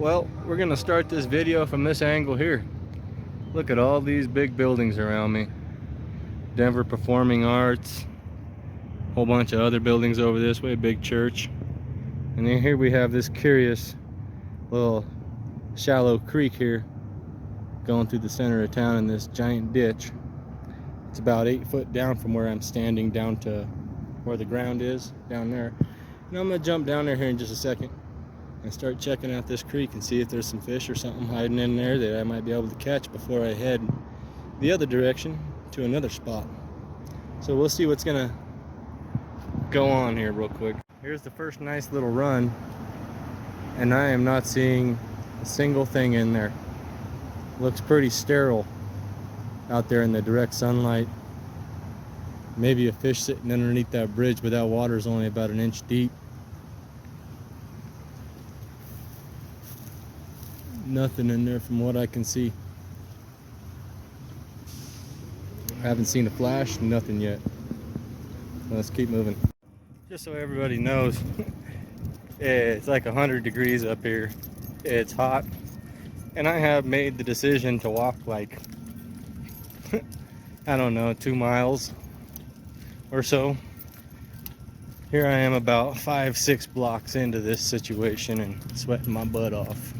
Well, we're gonna start this video from this angle here. Look at all these big buildings around me. Denver Performing Arts, whole bunch of other buildings over this way, big church. And then here we have this curious little shallow creek here going through the center of town in this giant ditch. It's about 8 foot down from where I'm standing down to where the ground is down there. And I'm gonna jump down there here in just a second and start checking out this creek and see if there's some fish or something hiding in there that I might be able to catch before I head the other direction to another spot. So we'll see what's gonna go on here real quick. Here's the first nice little run, and I am not seeing a single thing in there. Looks pretty sterile out there in the direct sunlight. Maybe a fish sitting underneath that bridge, but that water is only about 1 inch deep. Nothing in there from what I can see. I haven't seen a flash, nothing yet. Let's keep moving. Just so everybody knows, it's like 100 degrees up here. It's hot. And I have made the decision to walk like, I don't know, 2 miles or so. Here I am about 5-6 blocks into this situation and sweating my butt off.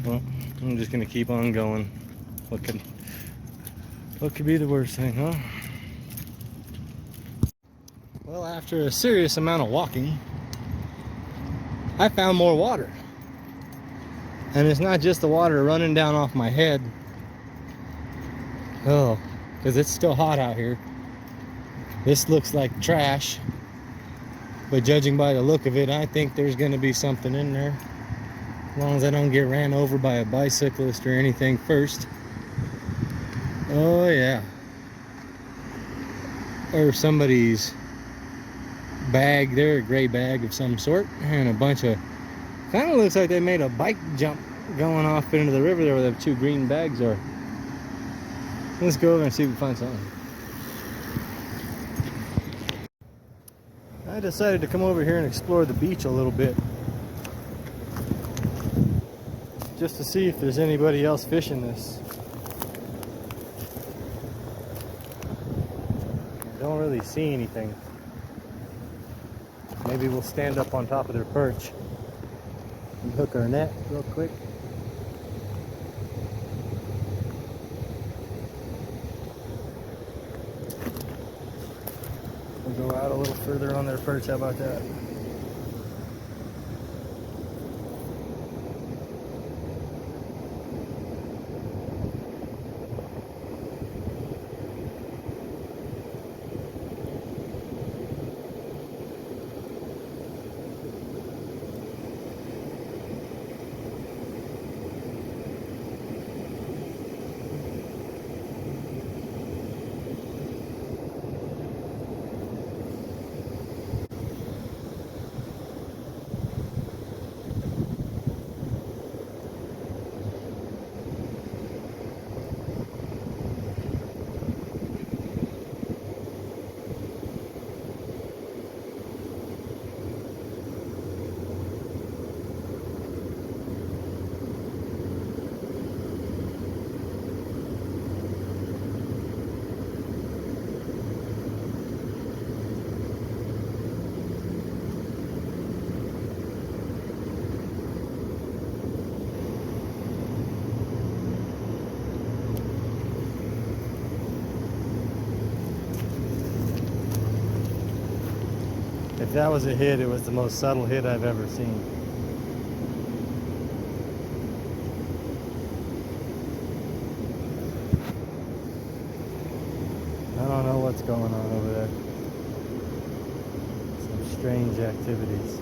Well, I'm just gonna keep on going. What could be the worst thing, huh? Well, after a serious amount of walking, I found more water. And it's not just the water running down off my head. Oh, because it's still hot out here. This looks like trash. But judging by the look of it, I think there's gonna be something in there. As long as I don't get ran over by a bicyclist or anything first. Oh yeah. Or somebody's bag there, a gray bag of some sort, and a bunch of, kind of looks like they made a bike jump going off into the river there where the 2 green bags are. Let's go over and see if we find something. I decided to come over here and explore the beach a little bit, just to see if there's anybody else fishing this. I don't really see anything. Maybe we'll stand up on top of their perch and hook our net real quick. We'll go out a little further on their perch. How about that? If that was a hit, it was the most subtle hit I've ever seen. I don't know what's going on over there. Some strange activities.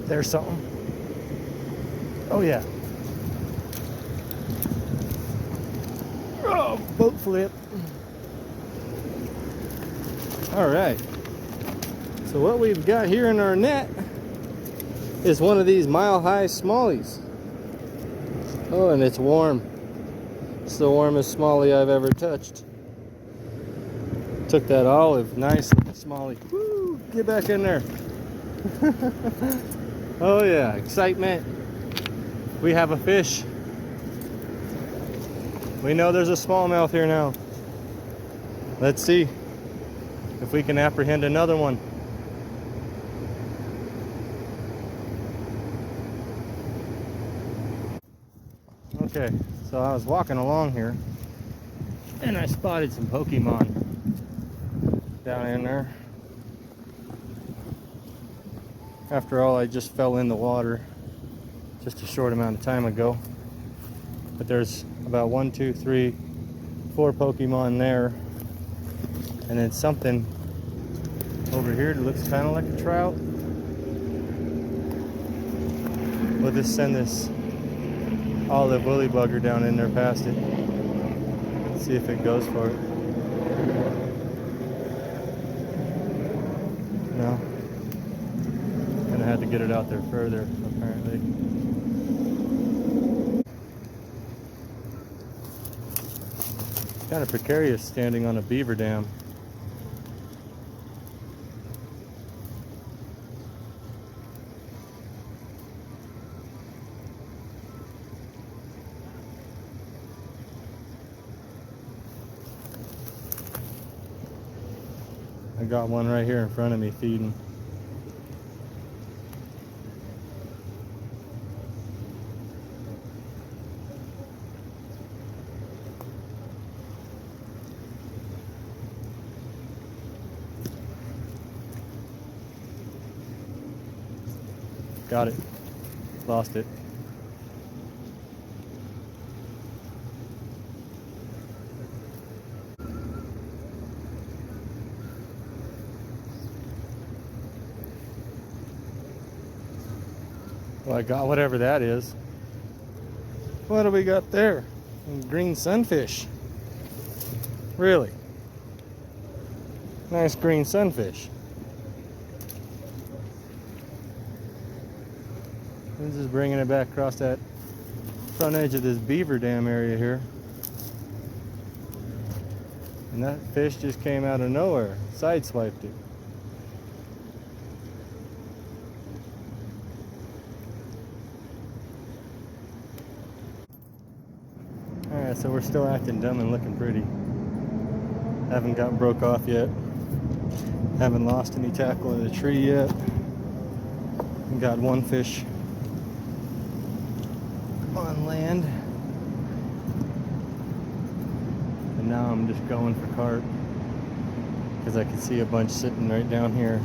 There's something. Oh yeah. boat flip. All right. So what we've got here in our net is one of these mile-high smallies. Oh, and it's warm. It's the warmest smallie I've ever touched. Took that olive, nice looking smallie. Woo! Get back in there. Oh yeah, excitement. We have a fish. We know there's a smallmouth here now. Let's see if we can apprehend another one. Okay, so I was walking along here and I spotted some Pokemon down in there. After all, I just fell in the water just a short amount of time ago. But there's about 1, 2, 3, 4 Pokemon there. And then something over here that looks kind of like a trout. We'll just send this olive woolly bugger down in there past it. See if it goes for it. No. Gonna have to get it out there further, apparently. Kind of precarious standing on a beaver dam. I got one right here in front of me feeding. Got it. Lost it. Well, I got whatever that is. What do we got there? Green sunfish. Really? Nice green sunfish. I'm just bringing it back across that front edge of this beaver dam area here. And that fish just came out of nowhere. Sideswiped it. Alright, so we're still acting dumb and looking pretty. Haven't got broke off yet. Haven't lost any tackle in the tree yet. Got one fish on land. And now I'm just going for carp because I can see a bunch sitting right down here.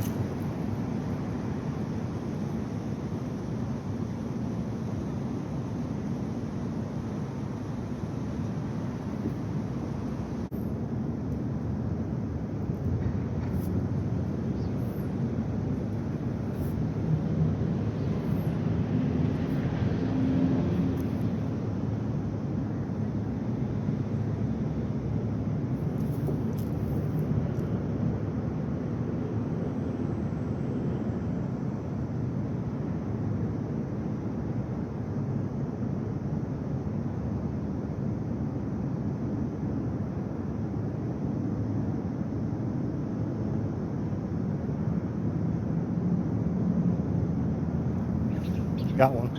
Got one.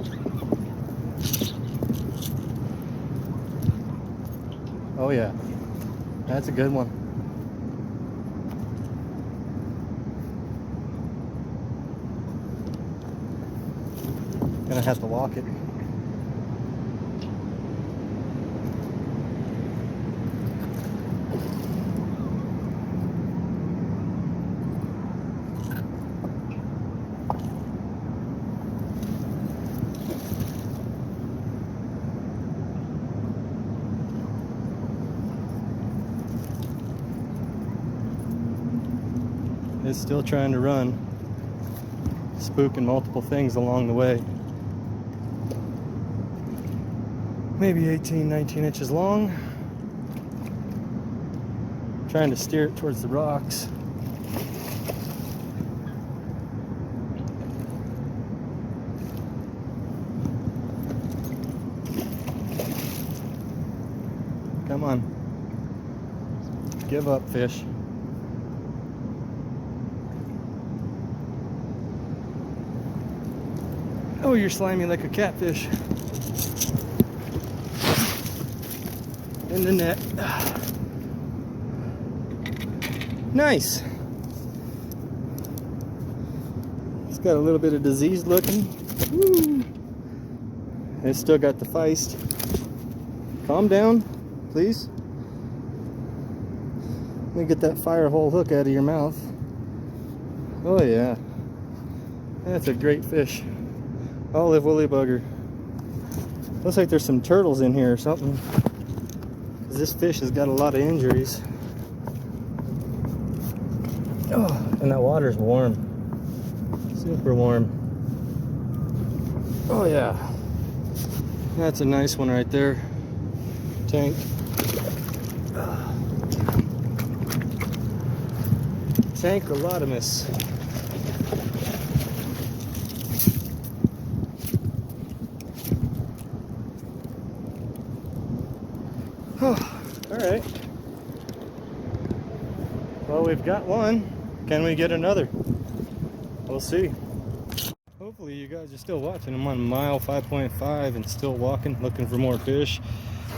Oh yeah, that's a good one. Gonna have to walk it. It's still trying to run, spooking multiple things along the way. Maybe 18, 19 inches long. trying to steer it towards the rocks. Come on. Give up, fish. Oh, you're slimy like a catfish. In the net. Nice. It's got a little bit of disease looking. Woo. It's still got the feist. Calm down, please. Let me get that fire hole hook out of your mouth. Oh yeah. That's a great fish. Olive woolly bugger. Looks like there's some turtles in here or something. This fish has got a lot of injuries. Oh, and that water's warm. Super warm. Oh yeah. That's a nice one right there. Tank. Tankerlotomus. Alright. Well, we've got one. Can we get another? We'll see. Hopefully you guys are still watching. I'm on mile 5.5 and still walking, looking for more fish.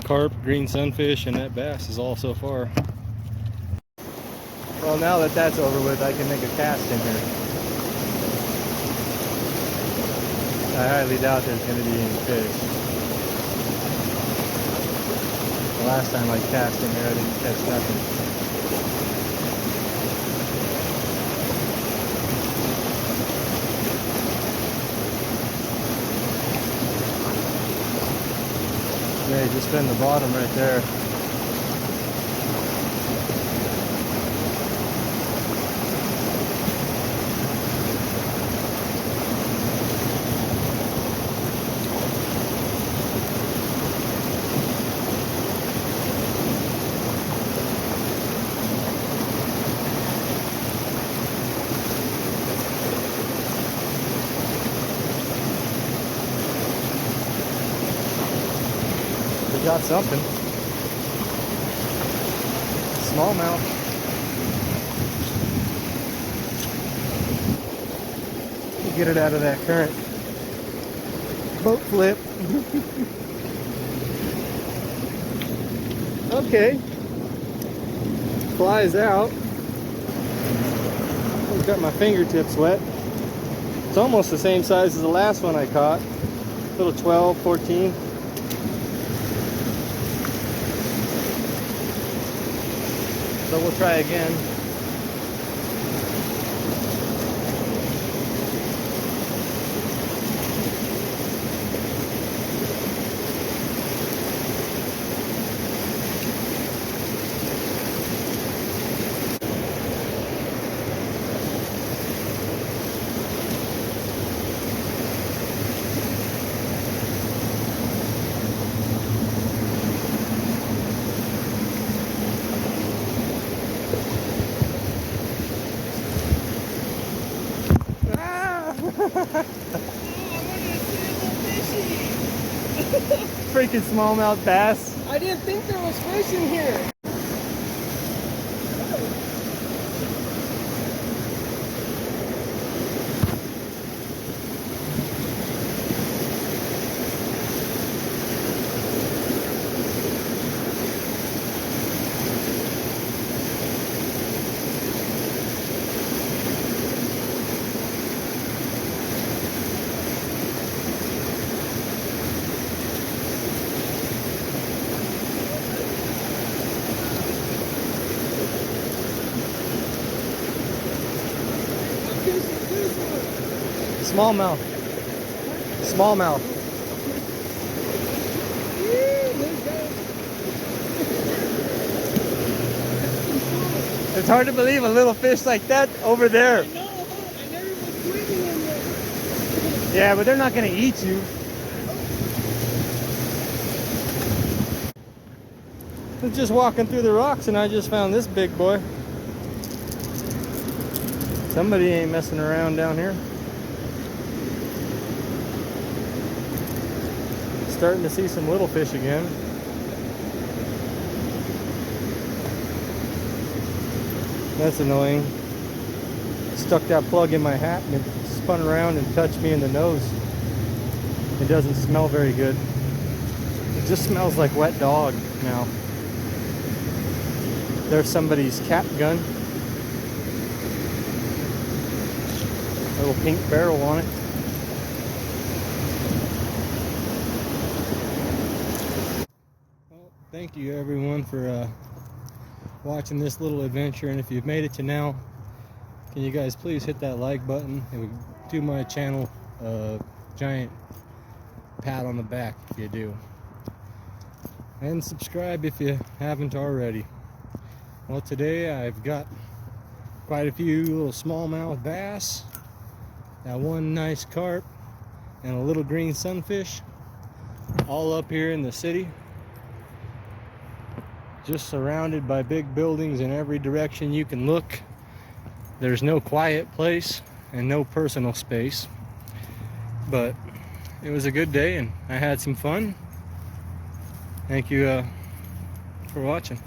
Carp, green sunfish, and that bass is all so far. Well, now that that's over with, I can make a cast in here. I highly doubt there's going to be any fish. The last time I cast in here, I didn't catch nothing. Yeah, just in the bottom right there. Got something. Smallmouth. Get it out of that current. Boat flip. Okay. Flies out. I've got my fingertips wet. It's almost the same size as the last one I caught. Little 12, 14. So we'll try again. Freaking smallmouth bass. I didn't think there was fish in here. Smallmouth. Smallmouth. It's hard to believe a little fish like that over there. I know, I never was swimming in there. Yeah, but they're not going to eat you. I was just walking through the rocks and I just found this big boy. Somebody ain't messing around down here. Starting to see some little fish again. That's annoying. Stuck that plug in my hat and it spun around and touched me in the nose. It doesn't smell very good. It just smells like wet dog now. There's somebody's cat gun. Little pink barrel on it. Well, thank you everyone for watching this little adventure, and if you've made it to now, can you guys please hit that like button and do my channel a giant pat on the back if you do, and subscribe if you haven't already. Well, today I've got quite a few little smallmouth bass, that one nice carp, and a little green sunfish, all up here in the city, just surrounded by big buildings in every direction you can look. There's no quiet place and no personal space, but it was a good day and I had some fun. Thank you for watching.